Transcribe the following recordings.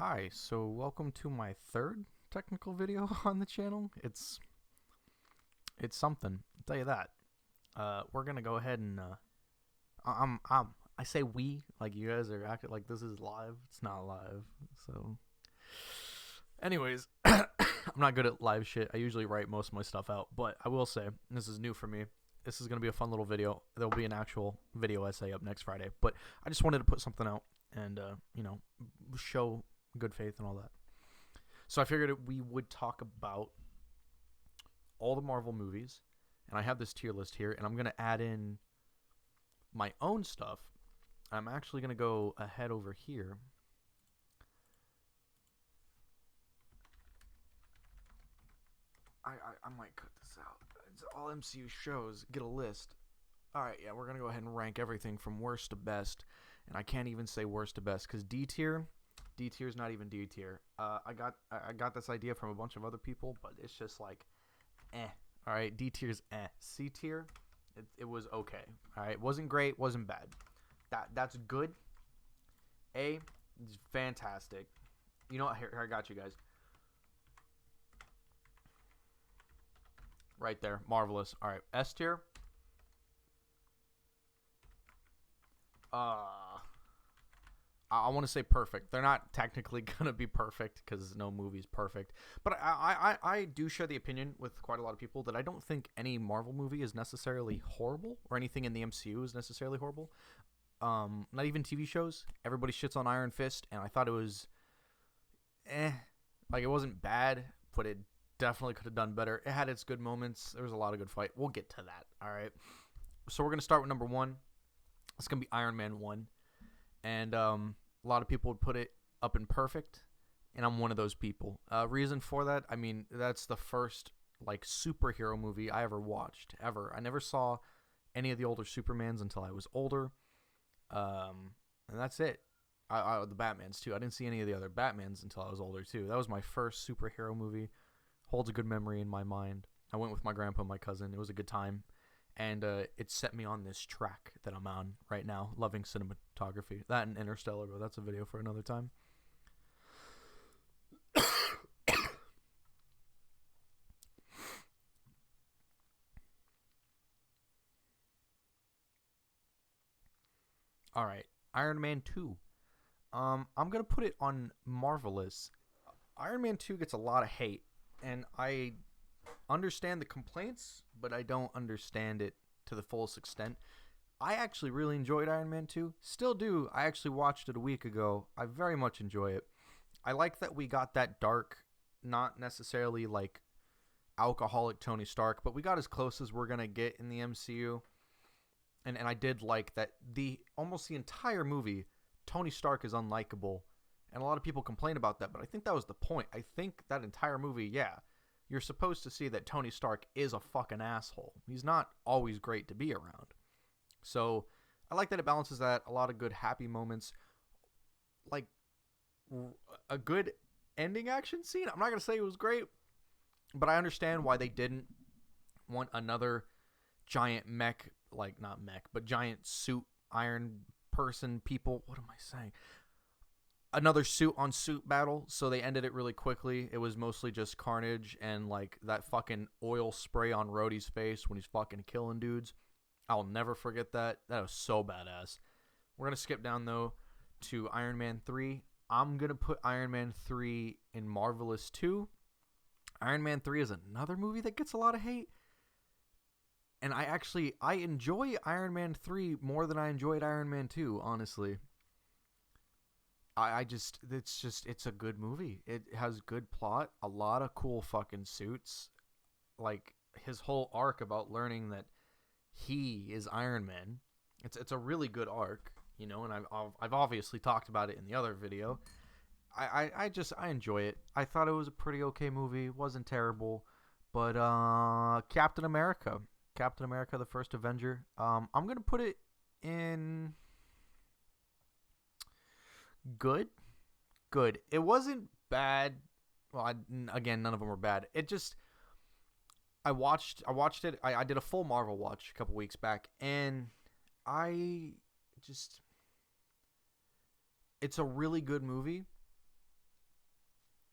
Hi, so welcome to my third technical video on the channel. It's something, I'll tell you that. We're gonna go ahead and I say we like you guys are acting like this is live. It's not live. So, anyways, I'm not good at live shit. I usually write most of my stuff out, but I will say this is new for me. This is gonna be a fun little video. There'll be an actual video essay up next Friday, but I just wanted to put something out and show good faith and all that. So I figured we would talk about all the Marvel movies, and I have this tier list here, and I'm going to add in my own stuff. I'm actually going to go ahead over here. I might cut this out. It's all MCU shows. Get a list. Alright, yeah, we're going to go ahead and rank everything from worst to best, and I can't even say worst to best, because D tier is not even D tier. I got this idea from a bunch of other people, but it's just like, All right, D tier's C tier, it was okay. All right, wasn't great, wasn't bad. That's good. A is fantastic. You know what? Here I got you guys. Right there, marvelous. All right, S tier. I want to say perfect. They're not technically gonna be perfect because no movie's perfect. But I do share the opinion with quite a lot of people that I don't think any Marvel movie is necessarily horrible, or anything in the MCU is necessarily horrible. Not even TV shows. Everybody shits on Iron Fist, and I thought it was, like it wasn't bad, but it definitely could have done better. It had its good moments. There was a lot of good fight. We'll get to that. All right. So we're gonna start with number one. It's gonna be Iron Man 1. And a lot of people would put it up in perfect, and I'm one of those people. Reason for that, I mean, that's the first like superhero movie I ever watched, ever. I never saw any of the older Supermans until I was older, and that's it. The Batmans too. I didn't see any of the other Batmans until I was older too. That was my first superhero movie. Holds a good memory in my mind. I went with my grandpa and my cousin. It was a good time. And it set me on this track that I'm on right now, loving cinematography. That and Interstellar, but that's a video for another time. All right, Iron Man 2. I'm going to put it on Marvelous. Iron Man 2 gets a lot of hate, and I understand the complaints, but I don't understand it to the fullest extent. I actually really enjoyed Iron Man 2. Still do. I actually watched it a week ago. I very much enjoy it. I like that we got that dark, not necessarily like alcoholic Tony Stark, but we got as close as we're going to get in the MCU. And I did like that almost the entire movie, Tony Stark is unlikable. And a lot of people complain about that, but I think that was the point. I think that entire movie, yeah, you're supposed to see that Tony Stark is a fucking asshole. He's not always great to be around. So I like that it balances that. A lot of good happy moments. Like a good ending action scene. I'm not going to say it was great, but I understand why they didn't want another giant mech, like not mech, but giant suit iron person people. What am I saying? Another suit on suit battle, so they ended it really quickly. It was mostly just carnage and like that fucking oil spray on Rhodey's face when he's fucking killing dudes. I'll never forget that. That was so badass. We're gonna skip down though to Iron Man 3. I'm gonna put Iron Man 3 in Marvelous 2. Iron Man 3 is another movie that gets a lot of hate, and I enjoy Iron Man 3 more than I enjoyed Iron Man 2, honestly. It's a good movie. It has good plot, a lot of cool fucking suits. Like his whole arc about learning that he is Iron Man. It's a really good arc, you know, and I've obviously talked about it in the other video. I enjoy it. I thought it was a pretty okay movie. It wasn't terrible, but Captain America, the First Avenger. I'm gonna put it in good. It wasn't bad. Well, again, none of them were bad. It just I watched it. I did a full Marvel watch a couple weeks back, and I just it's a really good movie.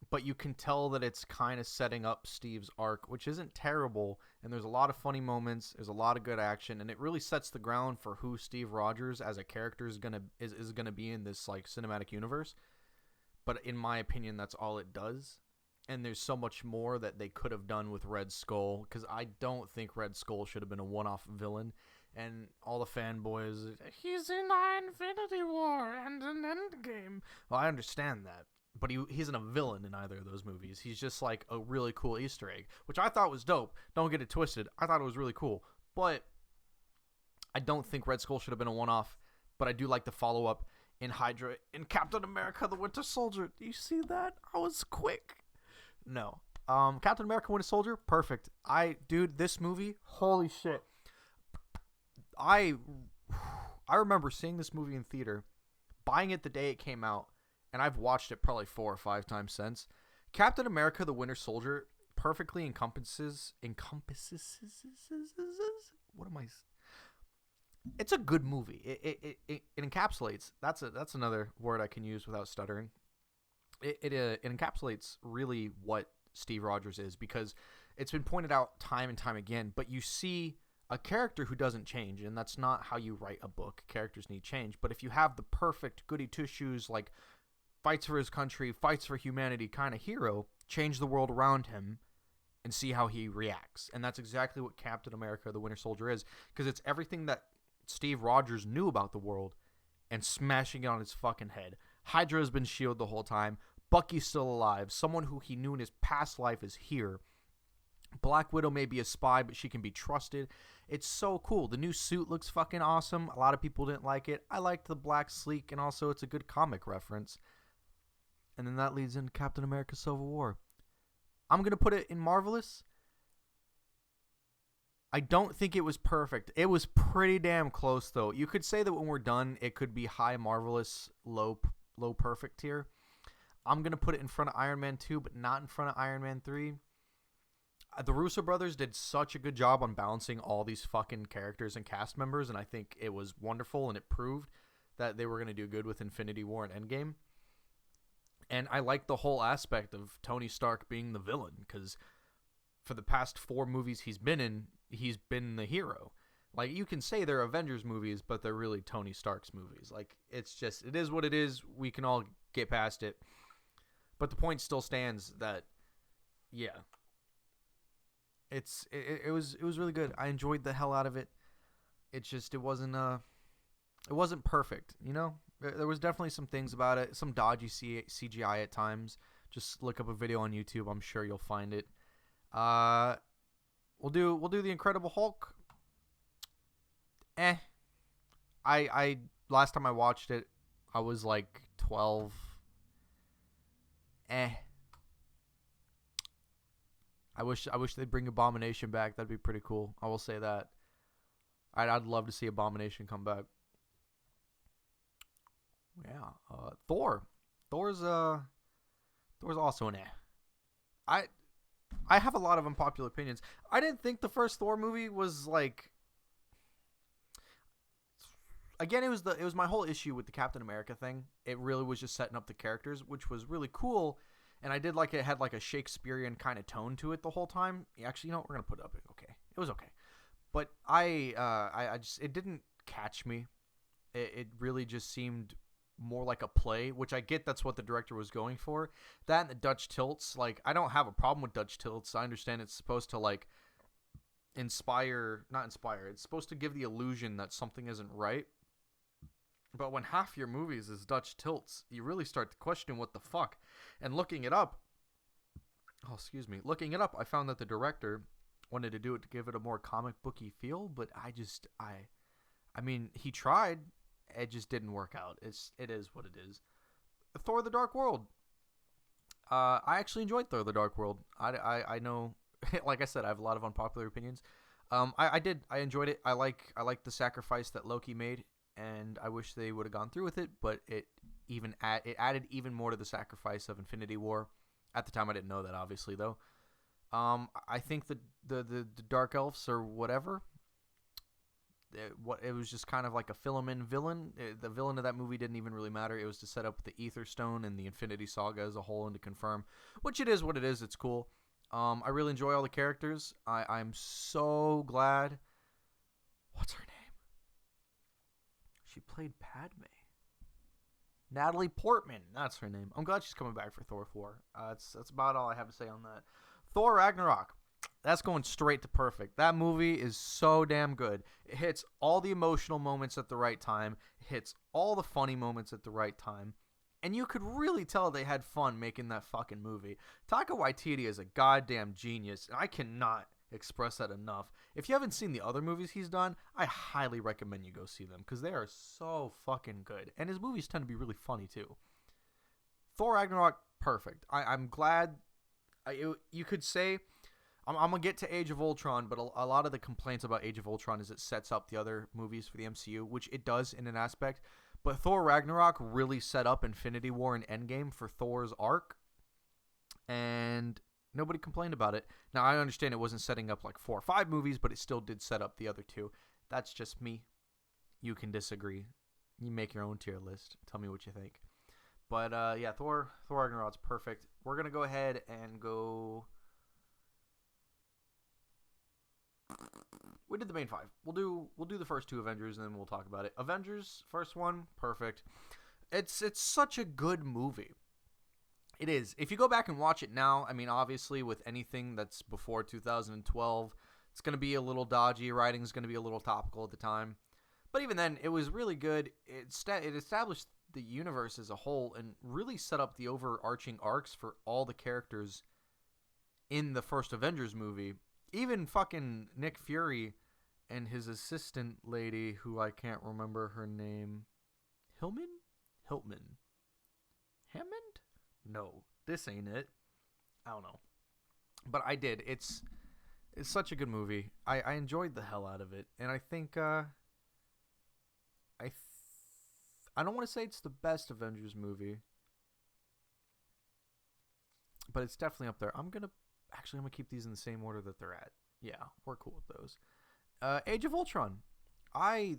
but you can tell that it's kind of setting up Steve's arc, which isn't terrible. And there's a lot of funny moments. There's a lot of good action, and it really sets the ground for who Steve Rogers as a character is gonna be in this like cinematic universe. But in my opinion, that's all it does. And there's so much more that they could have done with Red Skull, because I don't think Red Skull should have been a one-off villain. And all the fanboys, he's in Infinity War and an Endgame. Well, I understand that. But he isn't a villain in either of those movies. He's just like a really cool Easter egg, which I thought was dope. Don't get it twisted. I thought it was really cool. But I don't think Red Skull should have been a one-off. But I do like the follow-up in Hydra in Captain America the Winter Soldier. Do you see that? I was quick. No. Captain America Winter Soldier, perfect. Dude, this movie, holy shit. I remember seeing this movie in theater, buying it the day it came out, and I've watched it probably 4 or 5 times since. Captain America the Winter Soldier perfectly encompasses what am I? It's a good movie. It encapsulates. That's another word I can use without stuttering. It encapsulates really what Steve Rogers is, because it's been pointed out time and time again, but you see a character who doesn't change, and that's not how you write a book. Characters need change. But if you have the perfect goody two-shoes, like fights for his country, fights for humanity kind of hero, change the world around him and see how he reacts. And that's exactly what Captain America the Winter Soldier is, because it's everything that Steve Rogers knew about the world and smashing it on his fucking head. Hydra has been S.H.I.E.L.D. the whole time. Bucky's still alive. Someone who he knew in his past life is here. Black Widow may be a spy, but she can be trusted. It's so cool. The new suit looks fucking awesome. A lot of people didn't like it. I liked the black sleek, and also it's a good comic reference. And then that leads into Captain America Civil War. I'm going to put it in Marvelous. I don't think it was perfect. It was pretty damn close, though. You could say that when we're done, it could be high Marvelous, low perfect tier. I'm going to put it in front of Iron Man 2, but not in front of Iron Man 3. The Russo brothers did such a good job on balancing all these fucking characters and cast members, and I think it was wonderful, and it proved that they were going to do good with Infinity War and Endgame. And I like the whole aspect of Tony Stark being the villain, because for the past 4 movies he's been in, he's been the hero. Like, you can say they're Avengers movies, but they're really Tony Stark's movies. Like, it is what it is. We can all get past it. But the point still stands that, yeah, it was really good. I enjoyed the hell out of it. It wasn't perfect, you know? There was definitely some things about it, some dodgy CGI at times. Just look up a video on YouTube. I'm sure you'll find it. We'll do the Incredible Hulk. I last time I watched it, I was like 12. I wish they'd bring Abomination back. That'd be pretty cool. I will say that. I'd love to see Abomination come back. Yeah. Thor. Thor's also an I have a lot of unpopular opinions. I didn't think the first Thor movie was like. Again, it was my whole issue with the Captain America thing. It really was just setting up the characters, which was really cool. And I did like it had like a Shakespearean kind of tone to it the whole time. Actually, you know what? We're gonna put it up. Okay, it was okay, but I just it didn't catch me. It really just seemed more like a play, which I get that's what the director was going for. That and the Dutch tilts. Like, I don't have a problem with Dutch tilts. I understand it's supposed to like not inspire. It's supposed to give the illusion that something isn't right. But when half your movies is Dutch tilts, you really start to question what the fuck. And looking it up, I found that the director wanted to do it to give it a more comic booky feel, but I mean, he tried. It just didn't work out. It is what it is. Thor: The Dark World. I actually enjoyed Thor: The Dark World. I know, like I said, I have a lot of unpopular opinions. I enjoyed it. I like the sacrifice that Loki made, and I wish they would have gone through with it, but it added even more to the sacrifice of Infinity War. At the time, I didn't know that, obviously, though. I think the Dark Elves or whatever, it was just kind of like a fill-in villain. The villain of that movie didn't even really matter. It was to set up the Ether Stone and the Infinity Saga as a whole and to confirm, which it is what it is. It's cool. I really enjoy all the characters. I'm so glad. What's her name? She played Padme. Natalie Portman. That's her name. I'm glad she's coming back for Thor 4. That's about all I have to say on that. Thor Ragnarok. That's going straight to perfect. That movie is so damn good. It hits all the emotional moments at the right time. It hits all the funny moments at the right time. And you could really tell they had fun making that fucking movie. Taika Waititi is a goddamn genius. I cannot express that enough. If you haven't seen the other movies he's done, I highly recommend you go see them because they are so fucking good. And his movies tend to be really funny too. Thor Ragnarok, perfect. I'm glad. You could say, I'm going to get to Age of Ultron, but a lot of the complaints about Age of Ultron is it sets up the other movies for the MCU, which it does in an aspect. But Thor Ragnarok really set up Infinity War and Endgame for Thor's arc. And nobody complained about it. Now, I understand it wasn't setting up like 4 or 5 movies, but it still did set up the other 2. That's just me. You can disagree. You make your own tier list. Tell me what you think. But yeah, Thor Ragnarok's perfect. We're going to go ahead and go... We did the main 5. We'll do the first 2 Avengers and then we'll talk about it. Avengers, first one, perfect. It's such a good movie. It is. If you go back and watch it now, I mean, obviously with anything that's before 2012, it's going to be a little dodgy. Writing's going to be a little topical at the time. But even then, it was really good. It established the universe as a whole and really set up the overarching arcs for all the characters in the first Avengers movie. Even fucking Nick Fury and his assistant lady, who I can't remember her name. Hiltman? Hammond? No, this ain't it. I don't know. But I did. It's such a good movie. I enjoyed the hell out of it. And I think, I don't want to say it's the best Avengers movie. But it's definitely up there. I'm going to keep these in the same order that they're at. Yeah, we're cool with those. Age of Ultron. I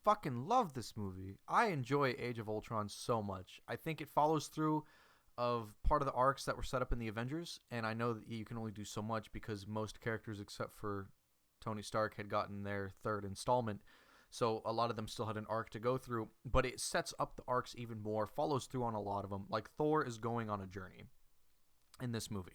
fucking love this movie. I enjoy Age of Ultron so much. I think it follows through of part of the arcs that were set up in the Avengers, and I know that you can only do so much because most characters except for Tony Stark had gotten their 3rd installment, so a lot of them still had an arc to go through, but it sets up the arcs even more, follows through on a lot of them. Like Thor is going on a journey in this movie.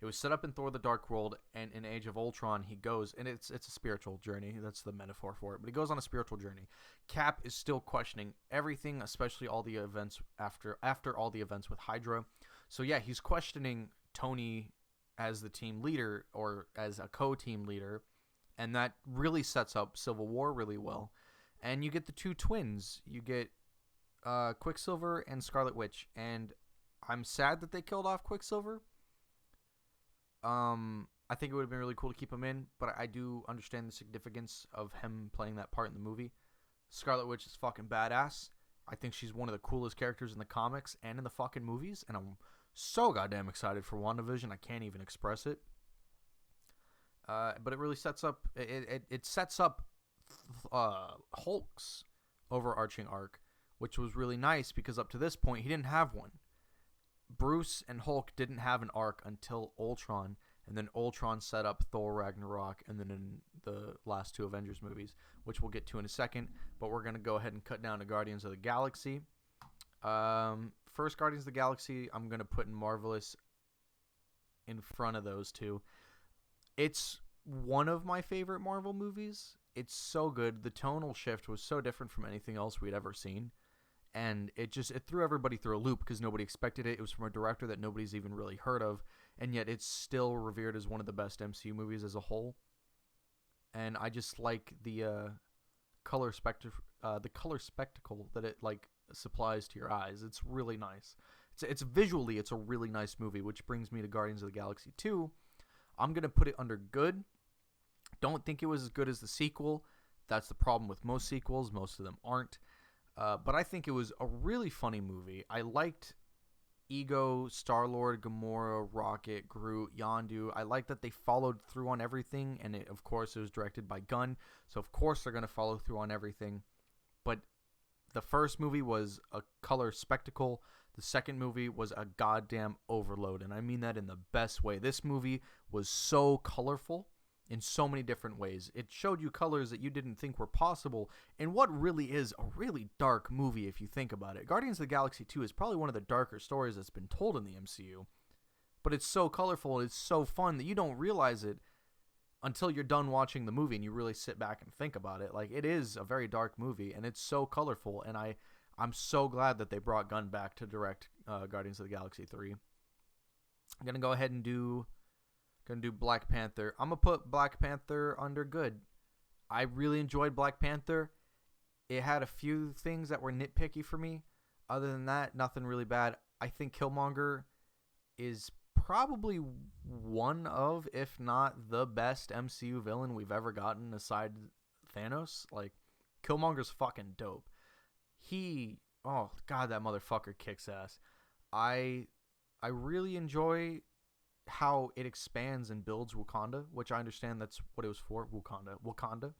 It was set up in Thor the Dark World, and in Age of Ultron, he goes, and it's a spiritual journey. That's the metaphor for it. But he goes on a spiritual journey. Cap is still questioning everything, especially all the events after all the events with Hydra. So yeah, he's questioning Tony as the team leader or as a co-team leader, and that really sets up Civil War really well. And you get the 2 twins. You get Quicksilver and Scarlet Witch, and I'm sad that they killed off Quicksilver. I think it would have been really cool to keep him in, but I do understand the significance of him playing that part in the movie. Scarlet Witch is fucking badass. I think she's one of the coolest characters in the comics and in the fucking movies, and I'm so goddamn excited for WandaVision, I can't even express it. But it really sets up, it sets up Hulk's overarching arc, which was really nice because up to this point, he didn't have one. Bruce and Hulk didn't have an arc until Ultron, and then Ultron set up Thor Ragnarok, and then in the last 2 Avengers movies, which we'll get to in a second, but we're going to go ahead and cut down to Guardians of the Galaxy. First Guardians of the Galaxy, I'm going to put in Marvelous in front of those 2. It's one of my favorite Marvel movies. It's so good. The tonal shift was so different from anything else we'd ever seen. And it threw everybody through a loop because nobody expected it. It was from a director that nobody's even really heard of, and yet it's still revered as one of the best MCU movies as a whole. And I just like the color spectacle that it like supplies to your eyes. It's really nice. It's visually it's a really nice movie, which brings me to Guardians of the Galaxy 2. I'm gonna put it under good. Don't think it was as good as the sequel. That's the problem with most sequels. Most of them aren't. But I think it was a really funny movie. I liked Ego, Star-Lord, Gamora, Rocket, Groot, Yondu. I like that they followed through on everything, and of course it was directed by Gunn, so of course they're going to follow through on everything. But the first movie was a color spectacle. The second movie was a goddamn overload, and I mean that in the best way. This movie was so colorful in so many different ways. It showed you colors that you didn't think were possible in what really is a really dark movie if you think about it. Guardians of the Galaxy 2 is probably one of the darker stories that's been told in the MCU, but it's so colorful and it's so fun that you don't realize it until you're done watching the movie and you really sit back and think about it. Like, it is a very dark movie and it's so colorful, and I'm so glad that they brought Gunn back to direct Guardians of the Galaxy 3. I'm going to go ahead and do Black Panther. I'm going to put Black Panther under good. I really enjoyed Black Panther. It had a few things that were nitpicky for me. Other than that, nothing really bad. I think Killmonger is probably one of, if not the best MCU villain we've ever gotten aside Thanos. Like, Killmonger's fucking dope. Oh god, that motherfucker kicks ass. I really enjoy how it expands and builds Wakanda, which I understand that's what it was for, Wakanda. And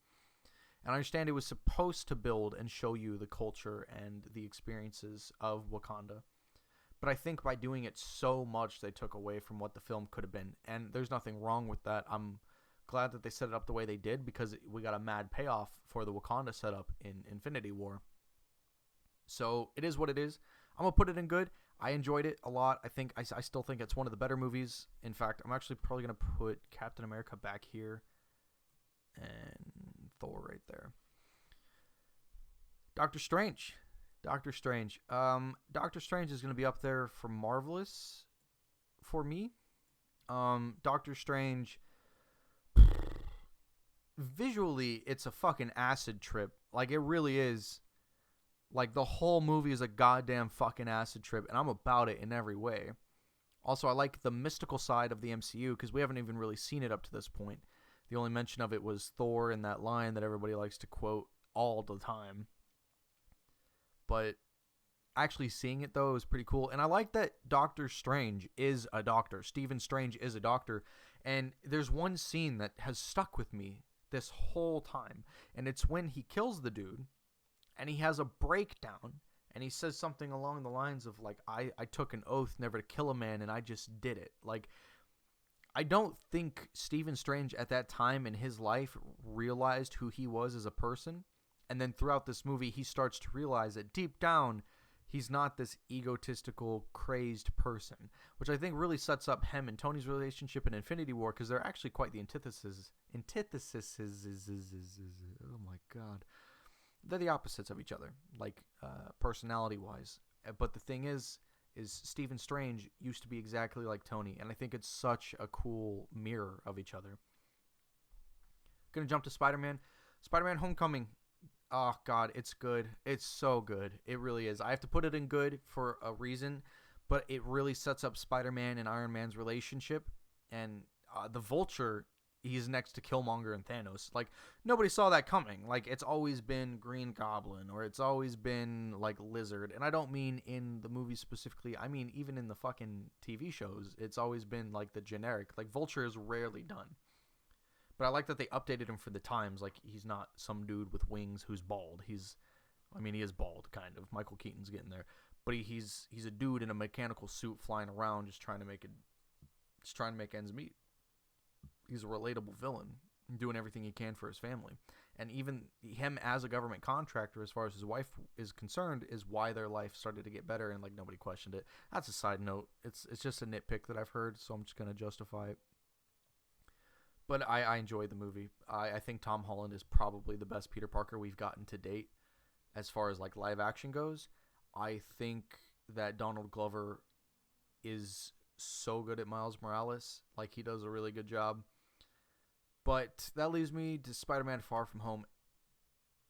I understand it was supposed to build and show you the culture and the experiences of Wakanda. But I think by doing it so much, they took away from what the film could have been. And there's nothing wrong with that. I'm glad that they set it up the way they did, because we got a mad payoff for the Wakanda setup in Infinity War. So it is what it is. I'm going to put it in good. I enjoyed it a lot. I still think it's one of the better movies. In fact, I'm actually probably going to put Captain America back here and Thor right there. Doctor Strange. Doctor Strange is going to be up there for Marvelous for me. Doctor Strange, visually, it's a fucking acid trip. Like, it really is. Like, the whole movie is a goddamn fucking acid trip, and I'm about it in every way. Also, I like the mystical side of the MCU, because we haven't even really seen it up to this point. The only mention of it was Thor and that line that everybody likes to quote all the time. But actually seeing it, though, is pretty cool. And I like that Doctor Strange is a doctor. Stephen Strange is a doctor. And there's one scene that has stuck with me this whole time, and it's when he kills the dude, and he has a breakdown, and he says something along the lines of, like, I took an oath never to kill a man, and I just did it. Like, I don't think Stephen Strange at that time in his life realized who he was as a person. And then throughout this movie, he starts to realize that deep down, he's not this egotistical, crazed person, which I think really sets up him and Tony's relationship in Infinity War, because they're actually quite the antithesis. Oh my god. They're the opposites of each other, like personality-wise. But the thing is Stephen Strange used to be exactly like Tony, and I think it's such a cool mirror of each other. Gonna jump to Spider-Man. Spider-Man Homecoming. Oh, God, it's good. It's so good. It really is. I have to put it in good for a reason, but it really sets up Spider-Man and Iron Man's relationship. And the Vulture, he's next to Killmonger and Thanos. Like, nobody saw that coming. Like, it's always been Green Goblin, or it's always been, like, Lizard. And I don't mean in the movie specifically. I mean, even in the fucking TV shows, it's always been, like, the generic. Like, Vulture is rarely done. But I like that they updated him for the times. Like, he's not some dude with wings who's bald. He is bald, kind of. Michael Keaton's getting there. But he's a dude in a mechanical suit flying around just trying to make ends meet. He's a relatable villain, doing everything he can for his family. And even him as a government contractor, as far as his wife is concerned, is why their life started to get better, and, like, nobody questioned it. That's a side note. It's just a nitpick that I've heard, so I'm just going to justify it. But I enjoyed the movie. I think Tom Holland is probably the best Peter Parker we've gotten to date as far as, like, live action goes. I think that Donald Glover is so good at Miles Morales. Like, he does a really good job. But that leaves me to Spider-Man Far From Home.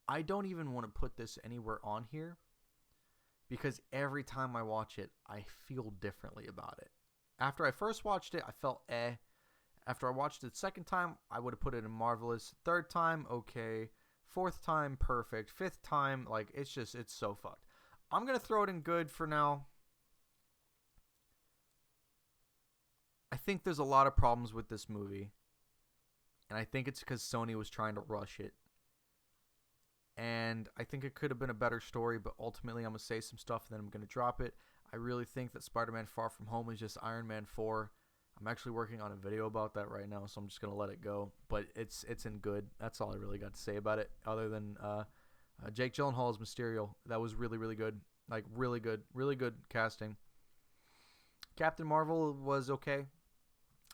I don't even want to put this anywhere on here, because every time I watch it, I feel differently about it. After I first watched it, I felt eh. After I watched it the second time, I would have put it in Marvelous. Third time, okay. Fourth time, perfect. Fifth time, like, it's so fucked. I'm going to throw it in good for now. think there's a lot of problems with this movie, and I think it's because Sony was trying to rush it. And I think it could have been a better story, but ultimately I'm going to say some stuff and then I'm going to drop it. I really think that Spider-Man Far From Home is just Iron Man 4. I'm actually working on a video about that right now, so I'm just going to let it go. But it's in good. That's all I really got to say about it, other than Jake Gyllenhaal as Mysterio. That was really, really good. Like, really good. Really good casting. Captain Marvel was okay.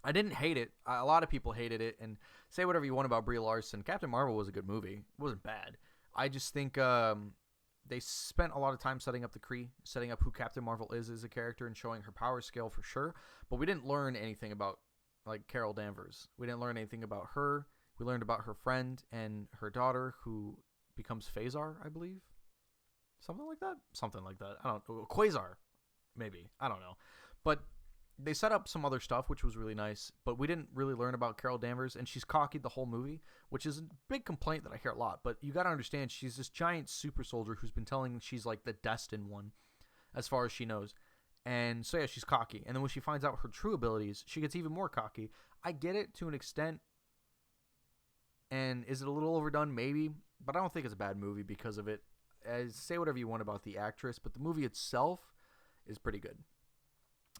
I didn't hate it. A lot of people hated it, and say whatever you want about Brie Larson. Captain Marvel was a good movie. It wasn't bad. I just think they spent a lot of time setting up the Kree, setting up who Captain Marvel is as a character, and showing her power scale for sure. But we didn't learn anything about, like, Carol Danvers. We didn't learn anything about her. We learned about her friend and her daughter, who becomes Phasar, I believe. Something like that? Something like that. I don't know. Quasar, maybe. I don't know. But they set up some other stuff, which was really nice, but we didn't really learn about Carol Danvers, and she's cocky the whole movie, which is a big complaint that I hear a lot. But you got to understand, she's this giant super soldier who's been telling she's like the destined one, as far as she knows. And so, yeah, she's cocky. And then when she finds out her true abilities, she gets even more cocky. I get it to an extent. And is it a little overdone? Maybe. But I don't think it's a bad movie because of it. Say whatever you want about the actress, but the movie itself is pretty good.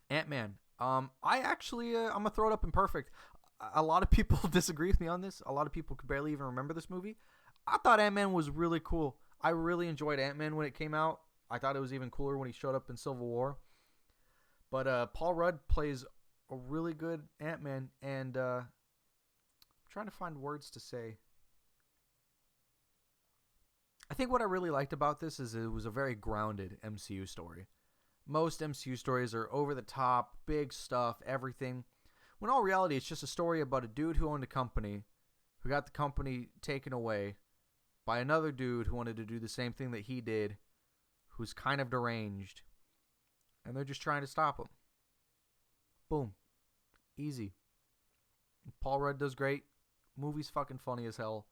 Ant-Man. I actually, I'm going to throw it up in perfect. A lot of people disagree with me on this. A lot of people could barely even remember this movie. I thought Ant-Man was really cool. I really enjoyed Ant-Man when it came out. I thought it was even cooler when he showed up in Civil War. But Paul Rudd plays a really good Ant-Man, and I'm trying to find words to say. I think what I really liked about this is it was a very grounded MCU story. Most MCU stories are over the top, big stuff, everything. When in all reality, it's just a story about a dude who owned a company, who got the company taken away by another dude who wanted to do the same thing that he did, who's kind of deranged, and they're just trying to stop him. Boom. Easy. Paul Rudd does great. Movie's fucking funny as hell.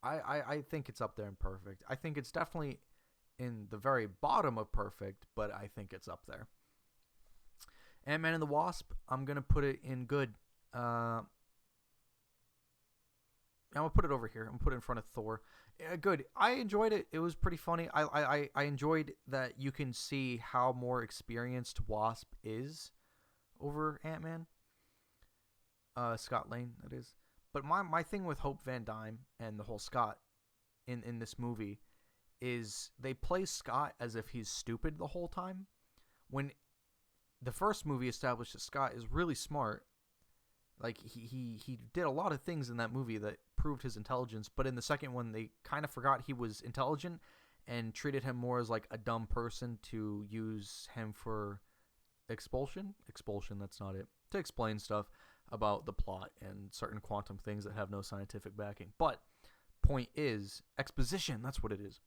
I think it's up there in perfect. I think it's definitely in the very bottom of perfect, but I think it's up there. Ant-Man and the Wasp, I'm going to put it in good. I'm going to put it over here. I'm going to put it in front of Thor. Good. I enjoyed it. It was pretty funny. I enjoyed that you can see how more experienced Wasp is over Ant-Man. Scott Lang, that is. But my thing with Hope Van Dyne and the whole Scott in this movie is they play Scott as if he's stupid the whole time, when the first movie established that Scott is really smart. Like, he did a lot of things in that movie that proved his intelligence, but in the second one they kind of forgot he was intelligent and treated him more as like a dumb person to use him for expulsion, that's not it, to explain stuff about the plot and certain quantum things that have no scientific backing. But point is, exposition, that's what it is.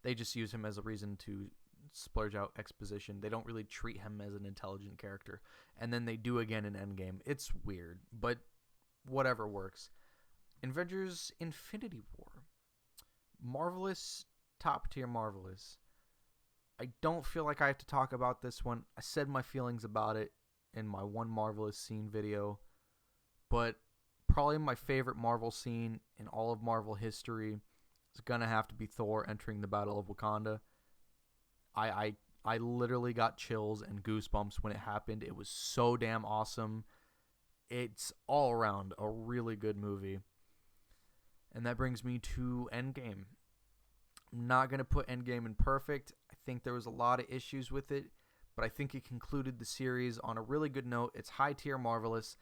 They just use him as a reason to splurge out exposition. They don't really treat him as an intelligent character. And then they do again in Endgame. It's weird, but whatever works. Avengers Infinity War. Marvelous, top tier Marvelous. I don't feel like I have to talk about this one. I said my feelings about it in my one Marvelous scene video. But probably my favorite Marvel scene in all of Marvel history is gonna have to be Thor entering the Battle of Wakanda. I literally got chills and goosebumps when it happened. It was so damn awesome. It's all around a really good movie. And that brings me to Endgame. I'm not going to put Endgame in perfect. I think there was a lot of issues with it, but I think it concluded the series on a really good note. It's high tier Marvelous.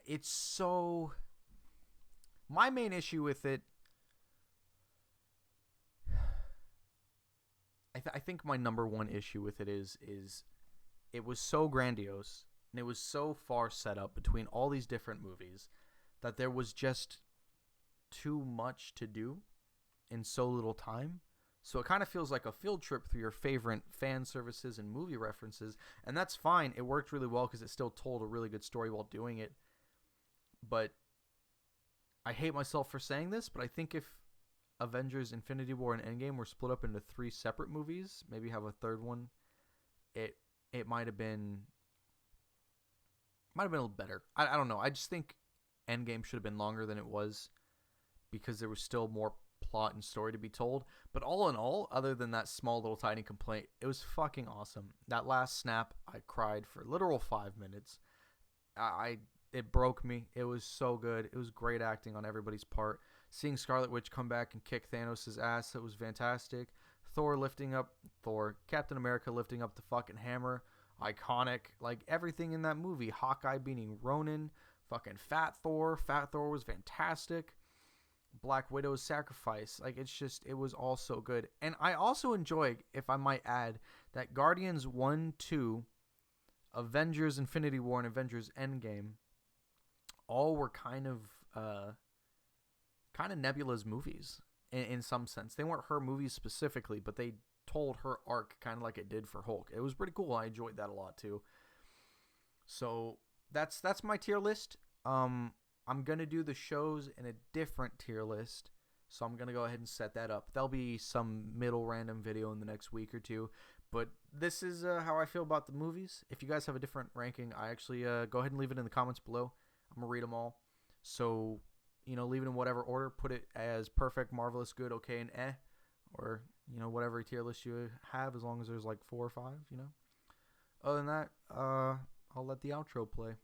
It's so... My main issue with it... I think my number one issue with it is it was so grandiose and it was so far set up between all these different movies that there was just too much to do in so little time. So it kind of feels like a field trip through your favorite fan services and movie references, and that's fine. It worked really well because it still told a really good story while doing it. But I hate myself for saying this, but I think if Avengers Infinity War and Endgame were split up into 3 separate movies, maybe have a third one, it might have been Might have been a little better. I don't know. I just think Endgame should have been longer than it was because there was still more plot and story to be told. But all in all, other than that small little tiny complaint, it was fucking awesome. That last snap, I cried for literal 5 minutes. I it broke me. It was so good. It was great acting on everybody's part. Seeing Scarlet Witch come back and kick Thanos' ass, it was fantastic. Captain America lifting up the fucking hammer, iconic. Like everything in that movie. Hawkeye beating Ronin, fucking Fat Thor. Fat Thor was fantastic. Black Widow's sacrifice. Like it was all so good. And I also enjoy, if I might add, that Guardians 1, 2, Avengers Infinity War, and Avengers Endgame all were kind of Nebula's movies in some sense. They weren't her movies specifically, but they told her arc kind of like it did for Hulk. It was pretty cool. I enjoyed that a lot too. So that's my tier list. I'm going to do the shows in a different tier list. So I'm going to go ahead and set that up. There'll be some middle random video in the next week or two. But this is how I feel about the movies. If you guys have a different ranking, I actually go ahead and leave it in the comments below. I'm going to read them all. So, leave it in whatever order. Put it as perfect, marvelous, good, okay, and eh. Or, whatever tier list you have, as long as there's like 4 or 5, Other than that, I'll let the outro play.